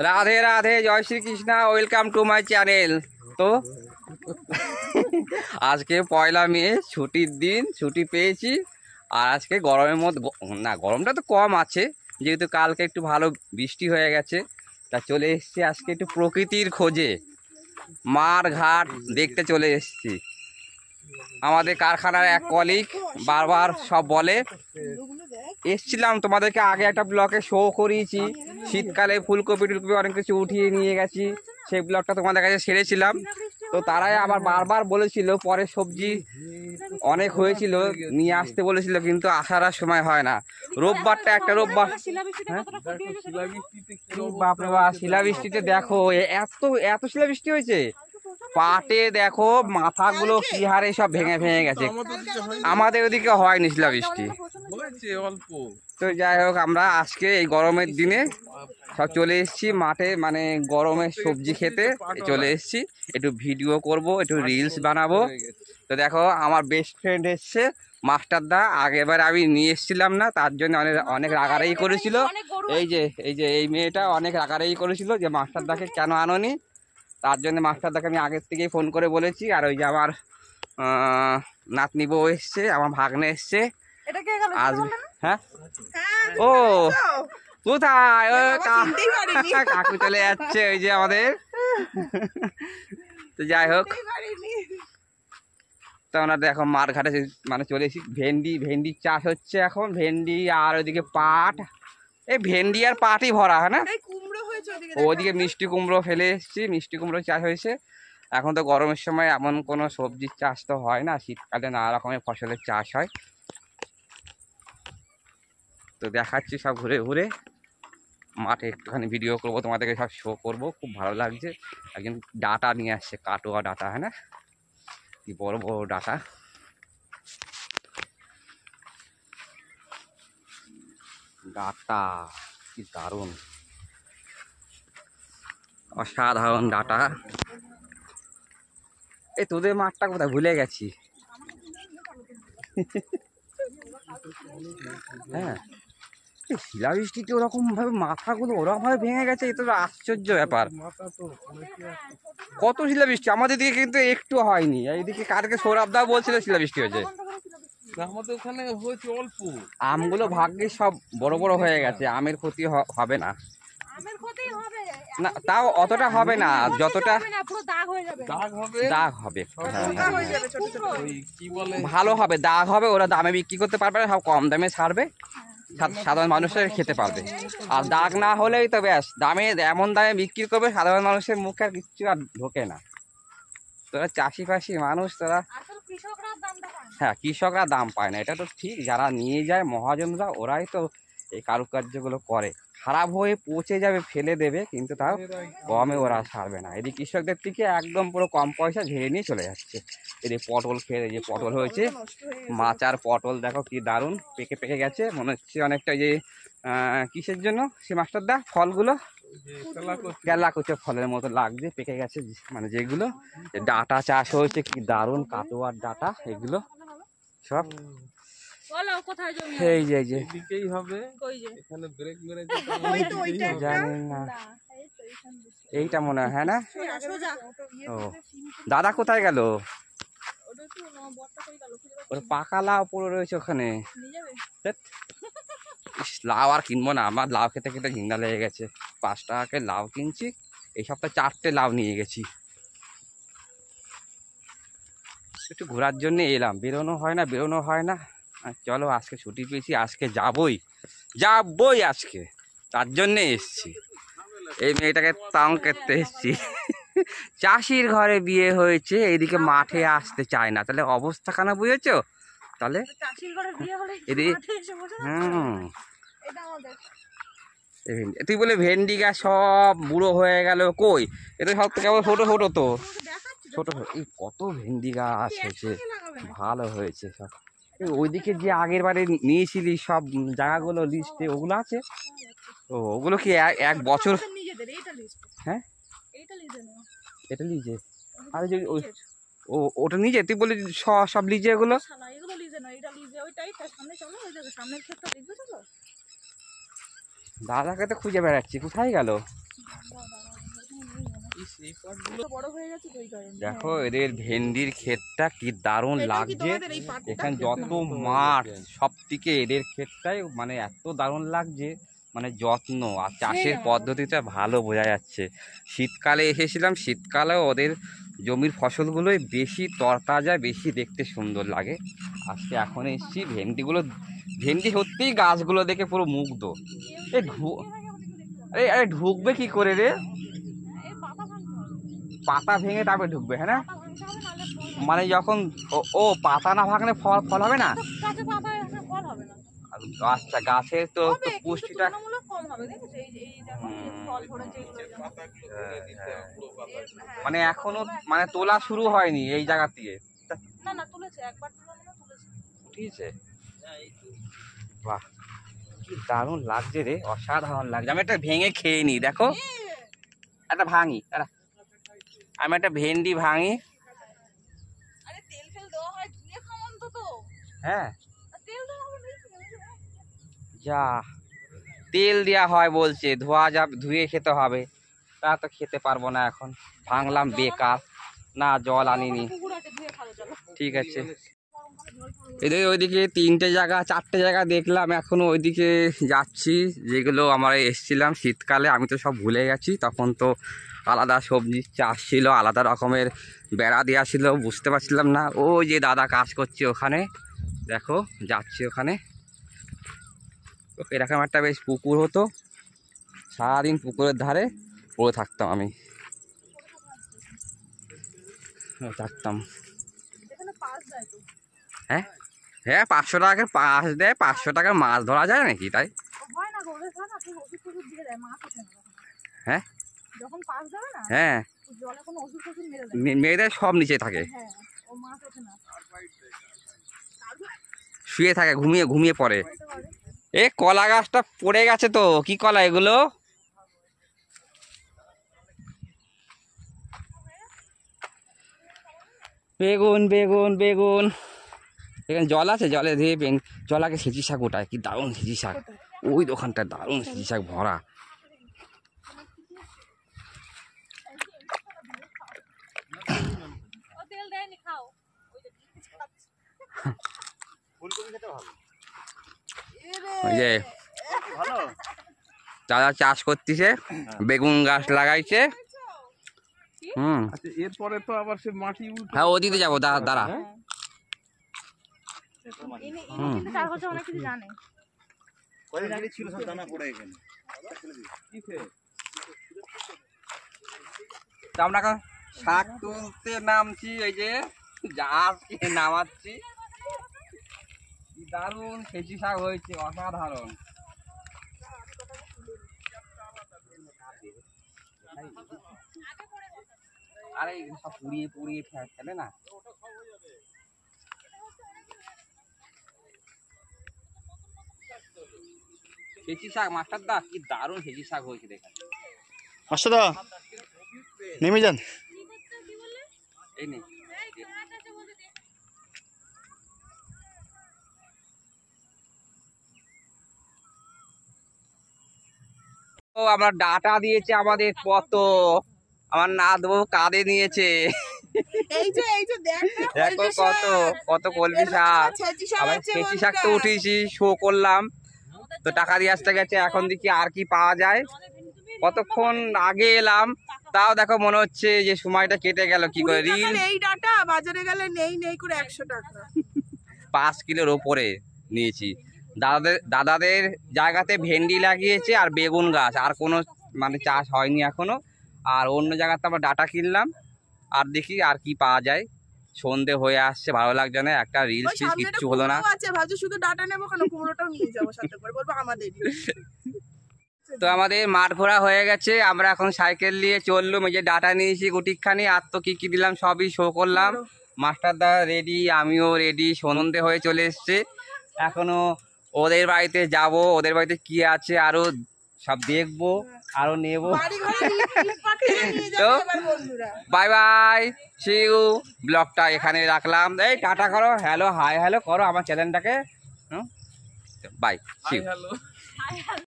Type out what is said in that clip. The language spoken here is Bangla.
রাধে রাধে, জয় Shrikrishna, welcome to my channel. তো আজকে 1লা মে, ছুটির দিন, ছুটি পেয়েছি। আর আজকে গরমের মধ্যে, না গরমটা তো কম আছে, যেহেতু কালকে একটু ভালো বৃষ্টি হয়ে গেছে, তা চলে এসেছি আজকে একটু প্রকৃতির খোঁজে, মাঠ ঘাট দেখতে চলে এসেছি। আমাদের কারখানার এক কলিগ বারবার সব বলে, এসছিলাম তোমাদেরকে আগে একটা ব্লকে শো করিয়েছি, শীতকালে ফুলকপি টুলকপি অনেক কিছু উঠিয়ে নিয়ে গেছি, সেই ব্লগটা তোমাদের কাছে সেরেছিলাম। তো তারাই আবার বারবার বলেছিল পরে সবজি অনেক হয়েছিল নিয়ে আসতে বলেছিল, কিন্তু আসার আর সময় হয় না। রোববারটা একটা রোববার, বাপরে বাপ, শিলাবৃষ্টিতে দেখো এত এত শিলাবৃষ্টি হয়েছে, পাটে দেখো মাথাগুলো কি হারে সব ভেঙে ভেঙে গেছে। আমাদের ওদিকে হয়নি শিলাবৃষ্টি। তো যাই হোক, আমরা আজকে এই গরমের দিনে সব চলে এসেছি মাঠে, মানে গরমের সবজি খেতে চলে এসেছি। একটু ভিডিও করব, একটু রিলস বানাবো। তো দেখো আমার বেস্ট ফ্রেন্ড এসছে মাস্টারদা, আগেবার আমি নিয়ে এসেছিলাম না, তার জন্য অনেক রাগারাগি করেছিল। এই মেয়েটা অনেক রাগারাগি করেছিল যে মাস্টারদাকে কেন আনোনি। তার জন্য মাস্টারদাকে আমি আগের থেকেই ফোন করে বলেছি। আর ওই যে আমার নাতনি বউ এসছে, আমার ভাগ্নে এসছে আজ। হ্যাঁ, ও কোথায়, কাকু চলে যাচ্ছে ওই যে আমাদের। তো যাই হোক, তো আমরা দেখো মাঠ ঘাটে মানে চলে এসেছি। ভেন্ডি চাষ হচ্ছে এখন, ভেন্ডি আর ওইদিকে পাট, এই ভেন্ডি আর পাটই ভরা হয় না। ওইদিকে মিষ্টি কুমড়ো ফেলে এসেছি, মিষ্টি কুমড়ো চাষ হয়েছে। এখন তো গরমের সময় এমন কোনো সবজির চাষ তো হয় না, শীতকালে নানা রকমের ফসলের চাষ হয়। তো দেখাচ্ছি সব ঘুরে ঘুরে মাঠে, একটুখানি ভিডিও করবো, তোমাদেরকে সব শো করবো। খুব ভালো লাগছে। একজন ডাটা নিয়ে আসছে, কাটোয়া ডাটা, হ্যাঁ না, কি বড় বড় ডাটা। ডাটা কি দারুণ, অসাধারণ ডাটা। এই তোদের মাঠটা কোথায়, ভুলে গেছি। হ্যাঁ, শিলাবৃষ্টিতে ওরকম ভাবে মাথাগুলো ওরকম ভাবে ভেঙে গেছে, এটা তো আশ্চর্য ব্যাপার। কত শিলাবৃষ্টি আমাদের দিকে কিন্তু একটু হয়নি। এইদিকে কালকে সৌরভদা বলছিল শিলাবৃষ্টি হয়েছে, আমাদের ওখানে হয়েছে অল্প। আমগুলো ভাগ্যে সব বড় বড় হয়ে গেছে, আমের ক্ষতি হবে না। না তাও অতটা হবে না, যতটা দাগ হবে ভালো হবে, দাগ হবে, ওরা দামে বিক্রি করতে পারবে না, সব কম দামে ছাড়বে, সাধারণ মানুষের খেতে পারবে। আর দাগ না হলেই তো ব্যাস, দামে এমন দামে বিক্রি করবে সাধারণ মানুষের মুখে আর কিচ্ছু আর ঢোকে না। তোরা চাষি ফাষি মানুষ, তোরা, হ্যাঁ কৃষকরা দাম পায় না, এটা তো ঠিক। যারা নিয়ে যায় মহাজনরা, ওরাই তো এই কারুকার্যগুলো করে। খারাপ হয়ে পচে যাবে, ফেলে দেবে, কিন্তু তাও কমে ওরা ছাড়বে না। এদিকে কৃষকদের থেকে একদম পুরো কম পয়সা ঝেড়ে নিয়ে চলে যাচ্ছে। এদিকে পটল খেয়ে, যে পটল হয়েছে, মাছ আর পটল দেখো কি দারুণ পেকে পেকে গেছে, মনে হচ্ছে অনেকটা যে কিসের জন্য সে মাস্টারদা ফলগুলো কেলাকুচো ফলের মতো লাগছে, পেকে গেছে। মানে যেগুলো ডাটা চাষ হয়েছে, কি দারুণ কাটোয়ার ডাটা, এগুলো সব এই যে জানি না, এইটা মনে হয়, হ্যাঁ না। ও দাদা কোথায় গেল, ওর পাকা লাউ পড়ে রয়েছে ওখানে। লাউ আর কিনবো না, আমার লাউ খেতে খেতে ঘৃণা লেগে গেছে। 5 টাকাকে লাউ কিনছি, এই সপ্তাহে 4টে লাউ নিয়ে গেছি। একটু ঘোরার জন্য এলাম, বেরোনো হয় না। চলো আজকে ছুটি পেয়েছি, আজকে যাবই আজকে, তার জন্যে এসছি। এই মেয়েটাকে তাং করতে এসছি। চাষির ঘরে বিয়ে হয়েছে, এইদিকে মাঠে আসতে চায় না, তাহলে অবস্থা কেন বুঝেছো? তাহলে তুই বলে ভেন্ডি গাছ সব বুড়ো হয়ে গেল, কই এটা সব তো কেবল ছোট ছোট, তো ছোট এই কত ভেন্ডি গাছ হয়েছে, ভালো হয়েছে সব। ওইদিকে যে আগের বারে নিয়েছিলি সব জায়গাগুলো লিস্টে, ওগুলো আছে? ও ওগুলো কি এক বছর? হ্যাঁ এটা লিজে, আর যে ওটা নিজে, তুই বলি সব লিজে, এগুলো দাদাকে তো খুঁজে বেড়াচ্ছি, কোথায় গেল? এই পাটগুলো বড় হয়ে গেছে তো এই কারণে। দেখো এদের ভেন্ডির ক্ষেতটা কি দারুণ এটাও কি লাগছে। তোমাদের এই পাটটা? এখানে যত মাঠ সব থেকে এদের ক্ষেতটাই মানে এত দারুণ লাগছে, মানে যত্ন আর চাষের পদ্ধতিটা ভালো বোঝা যাচ্ছে। শীতকালে এসেছিলাম, শীতকালেও ওদের জমির ফসলগুলোই বেশি তরতাজা, বেশি দেখতে সুন্দর লাগে। আজকে এখন এসেছি ভেন্ডিগুলো, ভেন্ডি সত্যিই গাছগুলো দেখে পুরো মুগ্ধ। আরে ঢুকবে কি করে রে? পাতা ভেঙে তারপরে ঢুকবে, হ্যাঁ না? মানে যখন ও পাতা না ভাঙলে ফল ফল হবে না। আচ্ছা, গাছের তো পুষ্টিটা মানে এখনো মানে তোলা শুরু হয়নি এই জায়গা থেকে। উঠিয়েছে, বাহ কি দারুণ লাগছে রে, অসাধারণ লাগছে। আমি একটা ভেঙে খেয়ে নি, দেখো একটা ভাঙি, আমি একটা ভেন্ডি ভাঙি। হ্যাঁ যা তেল দেওয়া হয় বলছে, ধুয়ে খেতে হবে, তা তো খেতে পারবো না এখন, ভাঙলাম বেকার, না জল আনিনি। ঠিক আছে, এদিকে ওইদিকে 3টে জায়গা 4টে জায়গা দেখলাম, এখনো ওইদিকে যাচ্ছি যেগুলো আমরা এসছিলাম শীতকালে। আমি তো সব ভুলে গেছি, তখন তো আলাদা সবজি চাষ ছিল, আলাদা রকমের বেড়া দেওয়া ছিল, বুঝতে পারছিলাম না। ওই যে দাদা কাজ করছে ওখানে, দেখো যাচ্ছি ওখানে। এরকম একটা বেশ পুকুর হতো, সারাদিন পুকুরের ধারে পড়ে থাকতাম আমি, থাকতাম। হ্যাঁ হ্যাঁ, 500 টাকার পাস দেয়, 500 টাকার মাছ ধরা যায় নাকি? তাই হ্যাঁ হ্যাঁ, মেয়েদের সব নিচে থাকে, শুয়ে থাকে, ঘুমিয়ে ঘুমিয়ে পড়ে। এ কলা গাছটা পড়ে গেছে তো, কি কলা এগুলো? বেগুন বেগুন বেগুন, এখানে জল আছে, জলে দিয়ে জলাকে সেচি শাক ওটায়, কি দারুণ সেচি শাক, ওই দোকানটা দারুণ সেচি শাক ভরা। ওই যে দাদা চাষ করতেছে, বেগুন গাছ লাগাইছে। আচ্ছা, এরপরে তো আবার সে মাটি উল্টো। হ্যাঁ ওদিকে যাবো, দাঁড়া। আমরা এখন শাক তুলতে নামছি, এই যে জাহাজকে নামাচ্ছি। কি দারুণ সেচি শাক হয়েছে, অসাধারণ। আরে সব পুড়িয়ে পুড়িয়ে ফেলে না। সেচি শাক মাস্টার দা, কি দারুণ সেচি শাক হয়েছে দেখেন। মাস্টার দা নেমে যান, এই নেই ও, আমরা ডাটা দিয়েছে আমাদের কত, আমার নাতবউ কাঁদে নিয়েছে। দেখো কত কত কলমি শাক, আবার সেচি শাক তো উঠিয়েছি, শো করলাম তো, টাকা দিয়ে আসতে গেছে। এখন দেখি আর কি পাওয়া যায়, কতক্ষণ আগে এলাম, তাও দেখো মনে হচ্ছে যে সময়টা কেটে গেল কি করে। রিল এই ডাটা বাজারে গেলে নেই নেই করে 100 টাকা, 5 কিলোর ওপরে নিয়েছি। দাদাদের জায়গাতে ভেন্ডি লাগিয়েছে আর বেগুন গাছ, আর কোনো মানে চাষ হয়নি এখনো। আর অন্য জায়গাতে আবার ডাটা কিনলাম, আর দেখি আর কি পাওয়া যায়। সন্ধে হয়ে আসছে, ভালো লাগছে না, একটা রিলস কিচ্ছু হলো না। শুধু ডাটা নেবো কেন, কুমড়োটাও নিয়ে যাবো সাথে করে, বলবো আমাদেরই। তো আমাদের মাঠ ঘোরা হয়ে গেছে, আমরা এখন সাইকেল নিয়ে চললাম। এই যে ডাটা নিয়েছি গুটিকখানি, আর তো কি কি দিলাম সবই শো করলাম। মাস্টারদা রেডি, আমিও রেডি, সন্ধে হয়ে চলে এসছে। এখনো ওদের বাড়িতে যাব, ওদের বাড়িতে কি আছে আরো সব দেখবো, আরো নেবো। তো বাই বাই, সি ইউ। ব্লগটা এখানে রাখলাম, এই টাটা করো, হ্যালো হাই হ্যালো করো আমার চ্যানেলটাকে। Bye, see you.